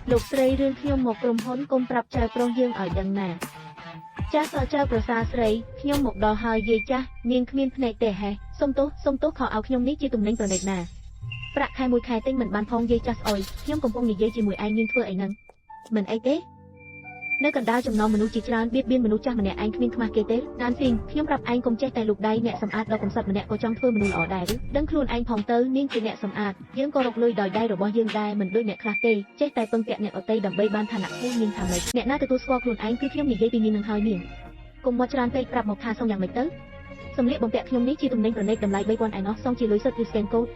លោកស្រីរឿងខ្ញុំមកក្រុមហ៊ុនកុំប្រាប់ចៅប្រុសយើងឲ្យដឹងណាចាស់សចៅប្រសាស្រីខ្ញុំមកដល់ហើយយាយចាស់នាងគ្មានភ្នែកទេហេសុំទោសខោឲ្យខ្ញុំនេះជាទំនិញប្រណិតណាប្រាក់ខែមួយខែទិញមិនបានផងយាយចាស់ស្អុយខ្ញុំកំពុងនិយាយជាមួយឯងនាងធ្វើអីហ្នឹងមិនអីទេនៅកណ្ដាលចំណោមមនុស្សជាច្រើនបៀតបៀនមនុស្សចាស់ម្នាក់ឯងគ្មានខ្មាស់គេទេណានស៊ីងខ្ញុំប្រាប់ឯងកុំចេះតែលូកដៃអ្នកសម្អាតដល់កំសត់ម្នាក់ក៏ចង់ធ្វើមនុស្សល្អដែរឬដឹងខ្លួនឯងផងទៅនាងជាអ្នកសម្អាតយើងក៏រកលុយដោយដៃរបស់យើងដែរមិនដូចអ្នកខ្លះទេចេះតែពឹងពាក់អ្នកដទៃដើម្បីបានឋានៈខ្ពស់នាងថាម៉េចអ្នកណាទទួលស្គាល់ខ្លួនឯងគឺខ្ញុំនិយាយពីនាងនឹងហើយនាងកុំមកច្រើនពេកប្រាប់មកថាសុំយ៉ាងម៉េចទៅសម្លៀកបំពាក់ខ្ញុំនេះជាទំនិញប្រណិតតម្លៃ3000ឯណោះសងជាលុយសុទ្ធឬ scan code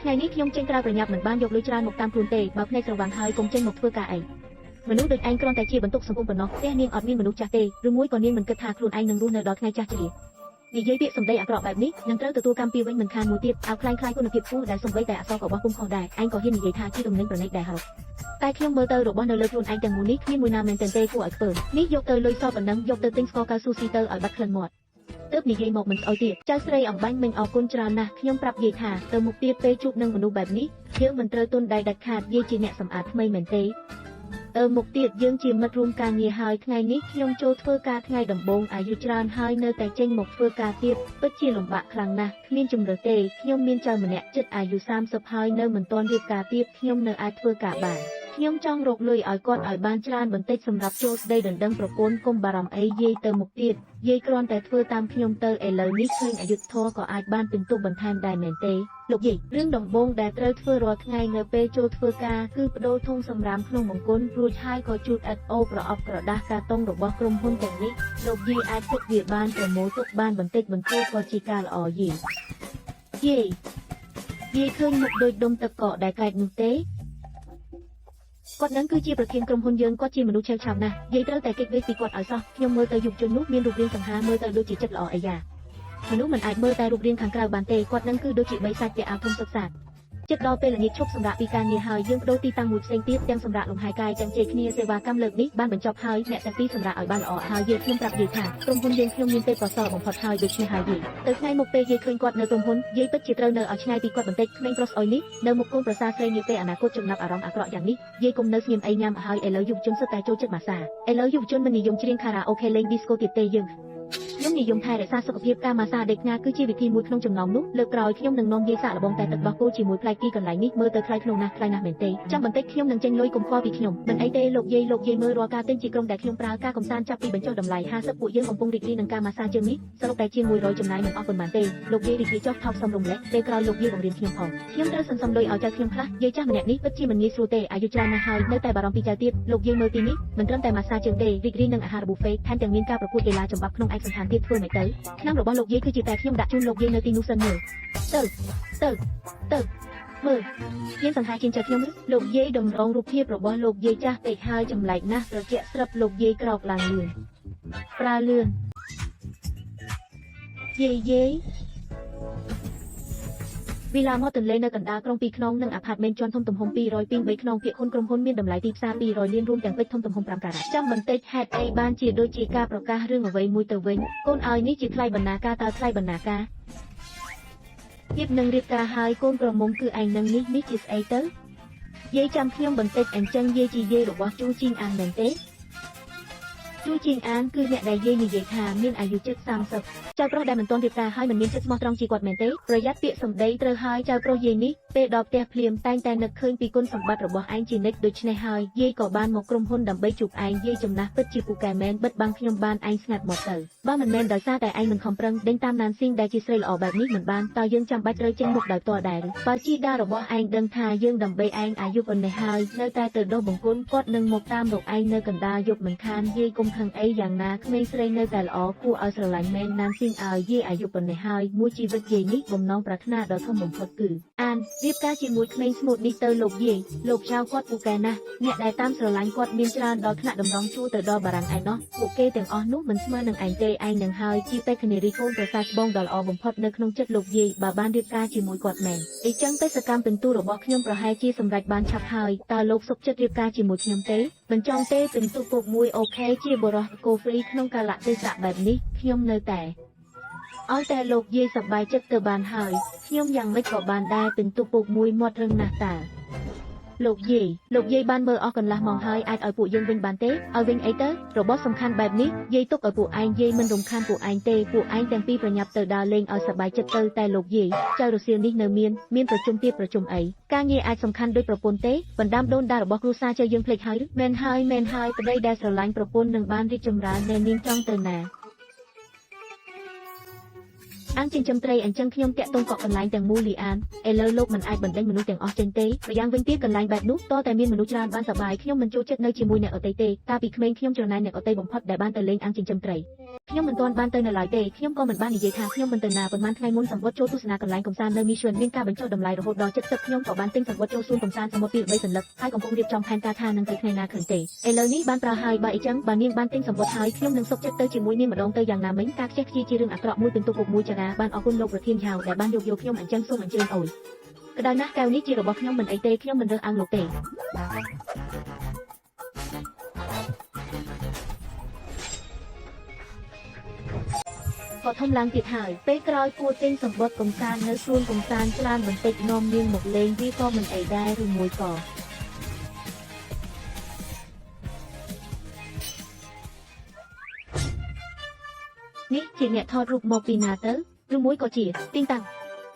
ថ្ងៃនេះខ្ញុំចេញក្រៅប្រញាប់មិនបានយកលុយច្រើនមកតាមខ្លួនទេបើភ្នែកស្រវាំងហើយកុំចេញមកធ្វើការអីមនុស្សដូចឯងគ្រាន់តែជាបន្ទុកសង្គមប៉ុណ្ណោះផ្ទះនាងអត់មានមនុស្សចាស់ទេឬមួយក៏នាងមិនគិតថាខ្លួនឯងនឹងរស់នៅដល់ថ្ងៃចាស់ជានិយាយពាក្យសម្ដីអាក្រក់បែបនេះនឹងត្រូវទទួលកម្មពីវិញមិនខានមួយទៀតឲ្យខ្លាំងខ្លាយគុណភាពខ្ពស់ដែលសំបីតែអសរក៏បោះពុំខុសដែរឯងក៏ហ៊ាននិយាយថាជាទំនិញប្រណិតដែរហ៎តែខ្ញុំមើលទៅរបស់នៅលើខ្លួនឯងទាំងមូលនេះគ្មានមួយណាមែនទេគួរឲ្យខ្ពើមនេះយកទៅលុយសប៉ុណ្ណឹងយកទៅទិញស្ករកៅស៊ូស៊ីទៅឲ្យបាត់ក្លិនមាត់ទើបនិយាយមកមិនស្អុយទៀតចៅស្រីអំបញ្ញមិញអរគុណច្រើនណាស់ខ្ញុំប្រាប់យាយថាទៅមុខទៀតពេលជួបនឹងមនុស្សបែបនេះយើងមិនត្រូវទន់ដៃដាច់ខាតយាយជាអ្នកសម្អាតថ្មីមែនទេមុខទៀតយើងជាមិត្តរួមការងារហើយថ្ងៃនេះខ្ញុំចូលធ្វើការថ្ងៃដំបូងអាយុច្រើនហើយនៅតែចេញមកធ្វើការទៀតពិតជាលំបាកខ្លាំងណាស់គ្មានជំរើសទេខ្ញុំមានចៅម្នាក់ជិតអាយុ30ហើយនៅមិនទាន់រៀបការទៀតខ្ញុំនៅអាចធ្វើការបានខ្ញុំចង់រកលុយឲ្យគាត់ឲ្យបានច្រើនបន្តិចសម្រាប់ចូលស្ដីដណ្ដឹងប្រពន្ធកុំបារម្ភអីយាយទៅមុខទៀតយាយគ្រាន់តែធ្វើតាមខ្ញុំទៅឥឡូវនេះឃើញអយុធធរក៏អាចបានពិន្ទុបន្ថែមដែរមែនទេលោកយាយរឿងដំបូងដែលត្រូវធ្វើរាល់ថ្ងៃនៅពេលចូលធ្វើការគឺបដូរធុងសម្រាមក្នុងបង្គន់រួចហើយក៏ជូតឥដ្ឋអូប្រអប់ក្រដាសកាតុងរបស់ក្រុមហ៊ុនទាំងនេះលោកយាយអាចទុកវាបានប្រមូលទុកបានបន្តិចបន្តួចក៏ជាការល្អយាយឃើញមុខដូចដុំទឹកកកដែលកែកនោះទេគាត់នឹងគឺជាប្រធានក្រុមហ៊ុនយើងគាត់ជាមនុស្សឆេវឆាវណាស់យាយត្រូវតែគេចវេពីគាត់ឲ្យសោះខ្ញុំមើលទៅយុវជននោះមានរូបរាងសង្ហាមើលទៅដូចជាចិត្តល្អអីយ៉ាមនុស្សមិនអាចមើលតែរូបរាងខាងក្រៅបានទេគាត់នឹងគឺដូចជាបីសាច់ពាក់អាវធំសុទ្ធសាធចិត្តដល់ពេលល្ងាចឈប់សម្រាកពីការងារហើយយើងបដូរទីតាំងមួយផ្សេងទៀតទាំងសម្រាប់លំហែកាយទាំងជ័យគ្នាសេវាកម្មលើកនេះបានបញ្ចប់ហើយអ្នកទាំងពីរសម្រាប់ឲ្យបានល្អហើយយាយខ្ញុំប្រាប់យាយថាក្រុមហ៊ុនយើងខ្ញុំមានទេពកោសល្យបំផុតហើយដូច្នេះហើយយាយទៅថ្ងៃមុខពេលយាយឃើញគាត់នៅក្រុមហ៊ុនយាយពិតជាត្រូវនៅឲ្យឆ្ងាយពីគាត់បន្តិចក្មេងប្រុសស្អុយនេះនៅមុខកូនប្រសាស្រីនាពេលអនាគតចំណាប់អារម្មណ៍អាក្រក់យ៉ាងនេះយាយគុំនៅស្ងៀមអីញ៉ាំឲ្យឥឡូវយុវជនសុទ្ធតែចូលចិត្តម៉ាសាឥឡូវយុវជនមិននិយមច្រៀងខារ៉ាអូខេលេងឌីស្កូទៀតទេយើងខ្ញុំនិយមថែរក្សាសុខភាពការម៉ាសាដេកញ៉ាគឺជាវិធីមួយក្នុងចំណោមនោះលើកក្រោយខ្ញុំនឹងនាំយាយសាកល្បងតែទឹកដោះគោជាមួយផ្លែគីកន្លែងនេះមើលទៅថ្លៃថ្នូរណាស់មែនទេចាំបន្តិចខ្ញុំនឹងចេញលុយកុំខ្វល់ពីខ្ញុំមិនអីទេលោកយាយមើលរាល់ការទិញជាក្រុមដែលខ្ញុំប្រើការកំសាន្តចាប់ពីបញ្ចុះតម្លៃ50ពួកយើងកំពុងរីករាយនឹងការម៉ាសាជើងនេះសរុបតែជាង100ចំណាយមិនអស់ប៉ុន្មានទេលោកយាយរីករាយចុះថោកសំរំលែកពេលក្រោយលោកយាយបង្រៀនខ្ញុំផងខ្ញុំត្រូវសន្សំលុយឲ្យចៅខ្ញុំខ្លះយាយចាស់ម្នាក់នេះពិតជាមិនងាយស្រួលទេអាយុច្រើនណាស់ហើយនៅតែបារម្ភពីចៅទៀតលោកយាយមើលទីនេះមិនត្រឹមតែម៉ាសាជើងទេរីករាយនឹងអាហារប៊ូហ្វេថែមទាំងមានការប្រកួតកីឡាចម្បាប់ក្នុងឯកសណ្ឋានទៀតធ្វើមិនទៅឆ្នាំរបស់លោកយាយគឺជាតែខ្ញុំដាក់ជូនលោកយាយនៅទីនោះសិនមើលទៅមើលមានសង្ហាជាងចៅខ្ញុំលោកយាយតម្រង់រូបភាពរបស់លោកយាយចាស់ពេកហើយចម្លែកណាស់ត្រជាក់ស្រាប់លោកយាយក្រោកឡើងលឿនប្រើលឿនយាយវិឡាមកទន្លេនៅកណ្ដាលក្រុង2ខ្នងនិងអាផាតមែនជាន់ធំទំហំ200ពីង3ខ្នងភាគហ៊ុនក្រុមហ៊ុនមានតម្លៃទីផ្សារ200លានរួមទាំងពេជ្រធំទំហំ5ការ៉ាត់ចាំបន្តិចហេតុអីបានជាដូចជាការប្រកាសរឿងអ្វីមួយទៅវិញកូនឲ្យនេះជាថ្លៃបណ្ណាការតើថ្លៃបណ្ណាការទៀតនឹងរៀបការហើយកូនប្រមុំគឺឯងនឹងនេះជាស្អីទៅយាយចាំខ្ញុំបន្តិចអញ្ចឹងយាយជាយាយរបស់ជូជីងអានមែនទេជូជីងអានគឺអ្នកដែលយាយនិយាយថាមានអាយុជិត30ចៅប្រុសដែលមិនទាន់រៀបការហើយមិនមានចិត្តស្មោះត្រង់ជាគាត់មែនទេប្រយ័ត្នពាក្យសម្ដីត្រូវហើយចៅប្រុសយាយនេះពេលដល់ផ្ទះភ្លាមតែងតែនឹកឃើញពីគុណសម្បត្តិរបស់ឯងជានិច្ចដូច្នេះហើយយាយក៏បានមកក្រុមហ៊ុនដើម្បីជួបឯងយាយចំណាស់ពិតជាពូកែមែនបិទបាំងខ្ញុំបានឯងស្ងាត់មកទៅបើមិនមែនដោយសារតែឯងមិនខំប្រឹងដេញតាមណានស៊ីងដែលជាស្រីល្អបែបនេះមិនបានតើយើងចាំបាច់ត្រូវចេញមុខដោយផ្ទាល់ដែរបើជីដារបស់ឯងដឹងថាយើងដើម្បីឯងអាយុប៉ុណ្ណេះហើយនៅតែទៅដោះបង្គន់គាត់នឹងមកតាមរកឯងនៅកណ្ដាលយប់មិនខានយាយកុំខឹងអីយ៉ាងណាក្មេងស្រីនៅតែល្អគួរឲ្យស្រឡាញ់មែនណានស៊ីងឲ្យយាយអាយុប៉ុណ្ណេះហើយមួយជីវិតយាយនេះបំណងប្រាថ្នាដ៏ធំបំផុតគឺអានរៀបការជាមួយក្មេងស្មូតនេះទៅលោកយាយលោកចៅគាត់ពូកែណាស់អ្នកដែលតាមស្រឡាញ់គាត់មានច្រើនដល់ថ្នាក់តម្រង់ជួរទៅដល់បារាំងឯណោះពួកគេទាំងអស់នោះមិនស្មើនឹងឯងទេឯងនឹងហើយជាបេក្ខនារីកូនប្រសាច្បងដ៏ល្អបំផុតនៅក្នុងចិត្តលោកយាយបើបានរៀបការជាមួយគាត់មែនអីចឹងបេសកកម្មពិន្ទុរបស់ខ្ញុំប្រហែលជាសម្រេចបានឆាប់ហើយតើលោកសុខចិត្តរៀបការជាមួយខ្ញុំទេមិនចង់ទេពិន្ទុពុកមួយអូខេជាបរិះកូហ្វ្រីក្នុងកាលៈទេសៈបែបនេះខ្ញុំនៅតែឲ្យតែលោកយាយសប្បាយចិត្តទៅបានហើយខ្ញុំយ៉ាងម៉េចក៏បានដែរពិន្ទុពុកមួយមាត់រឹងណាស់តើ លោកយាយបានមើលអស់កន្លះម៉ោងហើយអាចឲ្យពួកយើងវិញបានទេឲ្យវិញអីទៅរបស់សំខាន់បែបនេះយាយទុកឲ្យពួកឯងយាយមិនរំខានពួកឯងទេពួកឯងទាំងពីរប្រញាប់ទៅដើរលេងឲ្យសប្បាយចិត្តទៅតែលោកយាយចៅរសៀលនេះនៅមានប្រជុំទៀតប្រជុំអីការងារអាចសំខាន់ដូចប្រពន្ធទេបណ្ដាំដូនដារបស់គ្រួសារចៅយើងភ្លេចហើយមែនហើយប្តីដែលស្រឡាញ់ប្រពន្ធនឹងបានរីកចម្រើននៅនាងចង់ទៅណាអាងចិញ្ចឹមត្រីអញ្ចឹងខ្ញុំតាក់ទងកក់កន្លែងទាំងមូលលីអានឥឡូវលោកមិនអាចបណ្ដេញមនុស្សទាំងអស់ចេញទេម្យ៉ាងវិញទៀតកន្លែងបែបនោះតតែមានមនុស្សច្រើនបានសប្បាយខ្ញុំមិនចូលចិត្តនៅជាមួយអ្នកអតីតទេកាលពីក្មេងខ្ញុំច្រណែនអ្នកអតីតបំផុតដែលបានទៅលេងអាងចិញ្ចឹមត្រីខ្ញុំមិនទាន់បានទៅនៅឡើយទេខ្ញុំក៏មិនបាននិយាយថាខ្ញុំមិនទៅណាប៉ុន្មានថ្ងៃមុនសម្បត្តិចូលទស្សនាកន្លែងកំសាន្តនៅ Mission មានការបញ្ចុះតម្លៃរហូតដល់70ខ្ញុំក៏បានទិញសម្បត្តិចូលសួនកំសាន្តសមុទ្រពី3សន្លឹកហើយកំពុងរៀបចំផែនការថានឹងទៅថ្ងៃណាឃើញទេឥឡូវនេះបានប្រើហើយបើអីចឹងបើនាងបានទិញសម្បត្តិហើយខ្ញុំនឹងសុខចិត្តទៅជាមួយនាងម្ដងទៅយ៉ាងណាមិញការខ្ជះខ្ជាយជារឿងអាក្រក់មួយពិន្ទុពុកមួយចារាបានអរគុណលោកប្រធានយ៉ាវដែលបានយកខ្ញុំអញ្ចឹងសូមអញ្ជើញអូយក្តៅណាស់កែវនេះជារបស់ខ្ញុំមិនអីទេខ្ញុំមិនរើសអើងលោកទេក៏ធំឡើងទៀតហើយពេលក្រោយគួរទិញសម្បត្តិកំសាន្តនៅសួនកំសាន្តច្រើនបន្តិចនាំនាងមកលេងវាក៏មិនអីដែរឬមួយក៏នេះជាអ្នកថតរូបមកពីណាទៅឬមួយក៏ជាទីតាំង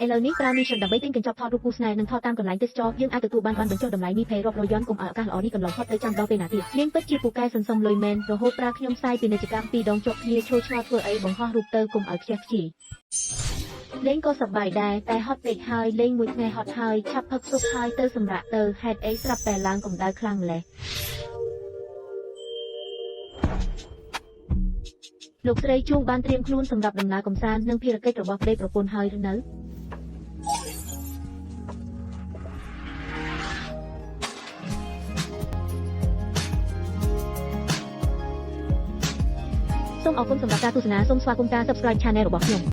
ឥឡូវនេះប្រើ Mission ដើម្បីទិញកញ្ចប់ថតរូបគូស្នេហ៍និងថតតាមកន្លែងទេសចរយើងអាចទទួលបានបញ្ចុះតម្លៃនេះភ័យរាប់រយ័នកុំឲ្យឱកាសល្អនេះកន្លងផុតទៅចាំដល់ពេលណាទៀតនាងពិតជាពូកែសន្សំលុយមែនរហូតប្រើខ្ញុំផ្សាយពាណិជ្ជកម្ម2ដងជាប់គ្នាឈោឆ្ងល់ធ្វើអីបង្ហោះរូបទៅកុំឲ្យខ្ជះខ្ជាយលេងក៏សប្បាយដែរតែហត់ពេកហើយលេងមួយថ្ងៃហត់ហើយឆាប់ផឹកស៊ុបហើយទៅសម្រាកទៅហេតុអីស្រាប់តែឡើងកម្ដៅខ្លាំងម្ល៉េះលោកស្រីជួងបានត្រៀមខ្លួនសម្រាប់ដំណើរកំសាន្តនិងភារកិច្ចរបស់ប្តីប្រពន្ធហើយឬនៅសូមអរគុណសម្រាប់ការទស្សនាសូមស្វាគមន៍ការ Subscribe Channel របស់ខ្ញុំ